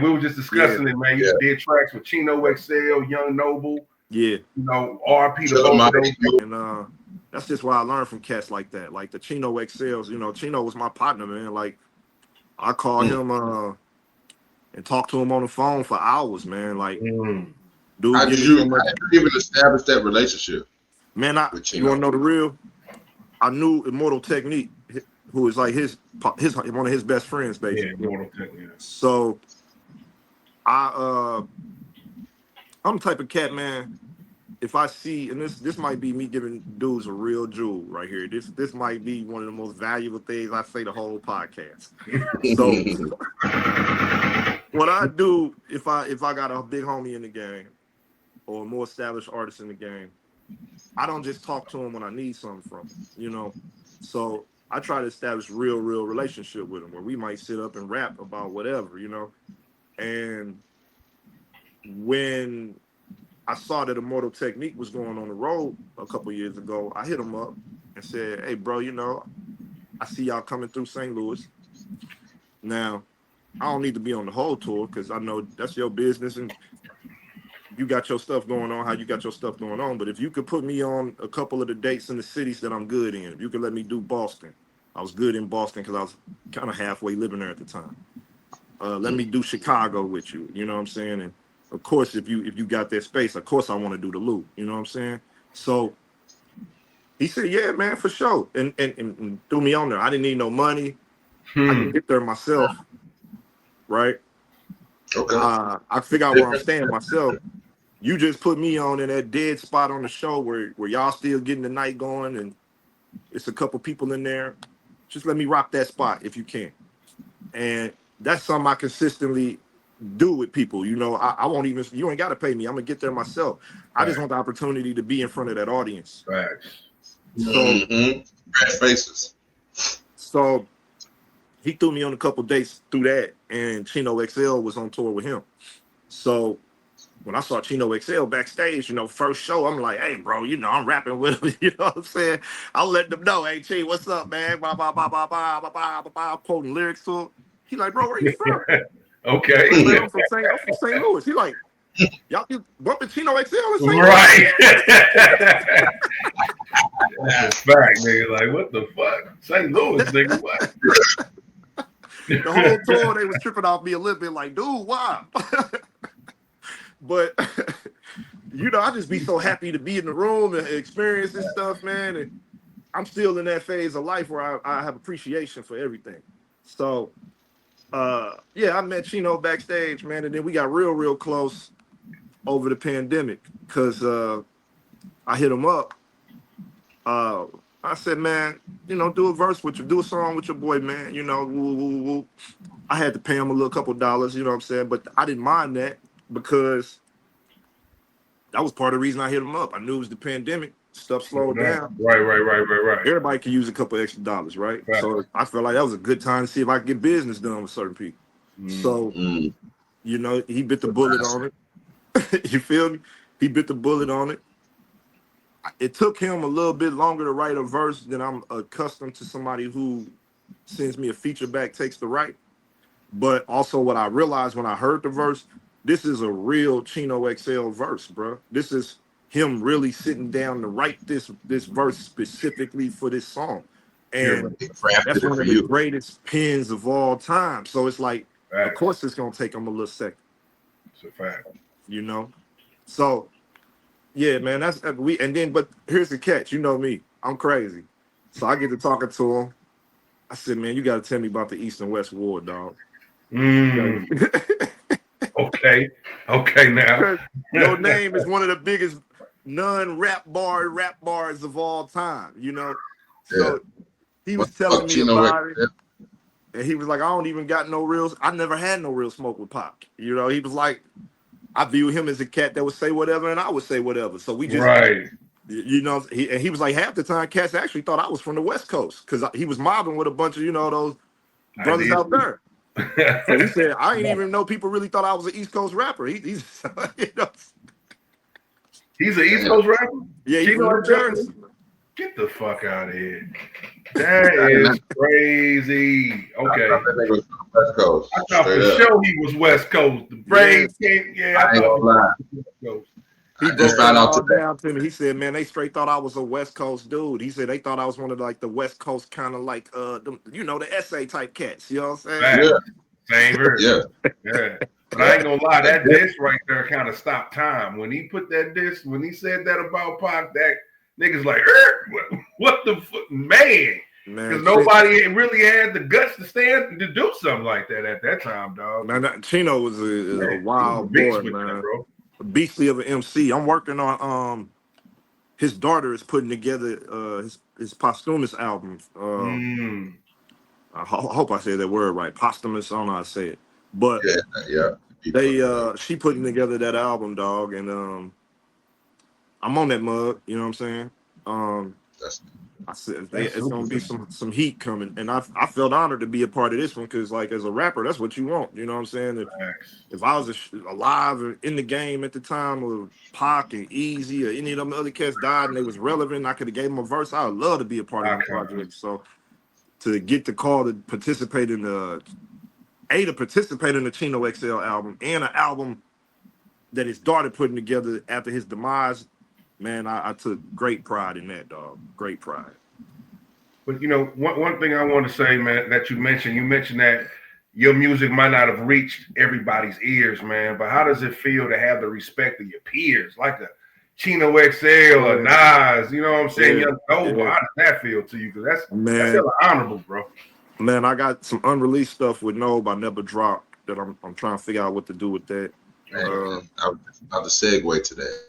We were just discussing it, man. You did tracks with Chino XL, Young Noble. Yeah. You know, RP to both of those. And that's just why I learned from cats like that. Like the Chino XLs, you know, Chino was my partner, man. Like I called him and talked to him on the phone for hours, man. Like, dude, how did you even establish that relationship? Man, you want to know the real? I knew Immortal Technique, who is like his one of his best friends, basically. Yeah, Immortal Technique. So I'm the type of cat, man. If I see, and this might be me giving dudes a real jewel right here. This might be one of the most valuable things I say the whole podcast. So what I do if I got a big homie in the game or a more established artist in the game, I don't just talk to him when I need something from him, you know. So I try to establish real relationship with him where we might sit up and rap about whatever, you know. And when I saw that Immortal Technique was going on the road a couple years ago, I hit him up and said, hey, bro, you know, I see y'all coming through St. Louis. Now, I don't need to be on the whole tour because I know that's your business and you got your stuff going on, how you got your stuff going on. But if you could put me on a couple of the dates in the cities that I'm good in, if you could let me do Boston. I was good in Boston because I was kind of halfway living there at the time. Let me do Chicago with you, you know what I'm saying? And of course, if you got that space, of course I want to do the loop, you know what I'm saying? So he said, yeah, man, for sure. And threw me on there. I didn't need no money. I can get there myself, right? Okay. I figure out where I'm staying myself. You just put me on in that dead spot on the show where y'all still getting the night going and it's a couple people in there. Just let me rock that spot if you can. And that's something I consistently do with people. You know, I won't even, you ain't got to pay me. I'm going to get there myself. I just want the opportunity to be in front of that audience. Right. So, Fresh faces. So he threw me on a couple dates through that, and Chino XL was on tour with him. So when I saw Chino XL backstage, you know, first show, I'm like, hey, bro, you know, I'm rapping with him. You know what I'm saying? I'll let them know, hey, Chi, what's up, man? Blah, blah, blah, blah, blah, blah, blah, blah, blah, quoting lyrics to him. He like, bro, where you from? Okay. Like, man, I'm from St. Louis. He like, y'all keep bumping Chino XL in St. Louis? Right. That's a fact, nigga. Like, what the fuck? St. Louis, nigga, what? The whole tour, they was tripping off me a little bit like, dude, why? But, you know, I just be so happy to be in the room and experience this stuff, man. And I'm still in that phase of life where I have appreciation for everything. So, yeah, I met Chino backstage, man. And then we got real close over the pandemic because I hit him up. I said, man, you know, do a song with your boy, man. You know, woo, woo, woo. I had to pay him a little couple dollars, you know what I'm saying? But I didn't mind that because that was part of the reason I hit him up. I knew it was the pandemic. Stuff slowed down. Right. Everybody could use a couple extra dollars, right? So I felt like that was a good time to see if I could get business done with certain people. So, you know, he bit the bullet on it. You feel me? He bit the bullet on it. It took him a little bit longer to write a verse than I'm accustomed to somebody who sends me a feature back, takes the right. But also what I realized when I heard the verse, this is a real Chino XL verse, bro. This is him really sitting down to write this verse specifically for this song. And that's one of the greatest pens of all time. So it's like, of course it's going to take him a little second. It's a fact. You know? So, yeah, man, but here's the catch. You know me. I'm crazy. So I get to talking to him. I said, man, you got to tell me about the East and West War, dog. Okay now. Your name is one of the biggest non-rap bars of all time, you know? So he was telling me about it. And he was like, I don't even got no real, I never had no real smoke with Pac. You know, he was like, I view him as a cat that would say whatever and I would say whatever. So we just, you know, he was like, half the time cats actually thought I was from the West Coast because he was mobbing with a bunch of, you know, those brothers out there. So he said, I didn't even know people really thought I was an East Coast rapper. He's you know. He's an East Coast rapper? Yeah, he's from New Jersey. Get the fuck out of here. That is crazy. I Okay. thought that nigga was from the West Coast. I thought Straight for up. sure he was West Coast. The Braves came, yeah, I I ain't thought gonna lie. he was West Coast. He I broke just that found out all today. down to me. He said, "Man, they straight thought I was a West Coast dude." He said they thought I was one of like the West Coast kind of like the essay type cats. You know what I'm saying? Facts. Yeah. Same here. Yeah. Yeah. But I ain't gonna lie, that diss right there kind of stopped time. When he put that diss, when he said that about Pac, that niggas like, what the fuck, man? Because nobody really had the guts to stand to do something like that at that time, dog. Man, Chino was a wild boy, man. That, bro. Beastly of an MC. I'm working on his daughter is putting together his posthumous album. I hope I said that word right. Posthumous, I don't know how to say it. But Yeah. she putting together that album, dog, and I'm on that mug, you know what I'm saying? I said it's gonna be some heat coming, and I felt honored to be a part of this one because, like, as a rapper, that's what you want. You know what I'm saying? If I was alive and in the game at the time of Pac and Easy or any of them other cats died and they was relevant, I could have gave them a verse. I would love to be a part of the project. So to get the call to participate in the Chino XL album and an album that his daughter putting together after his demise, man, I took great pride in that, dog. Great pride. But one thing I want to say, man, that you mentioned that your music might not have reached everybody's ears, man. But how does it feel to have the respect of your peers, like a Chino XL or Nas? You know what I'm saying? Young Noble. How does that feel to you? Because that's hella honorable, bro. Man, I got some unreleased stuff with Nobe I never dropped that I'm trying to figure out what to do with that. Man, I was about to segue to that.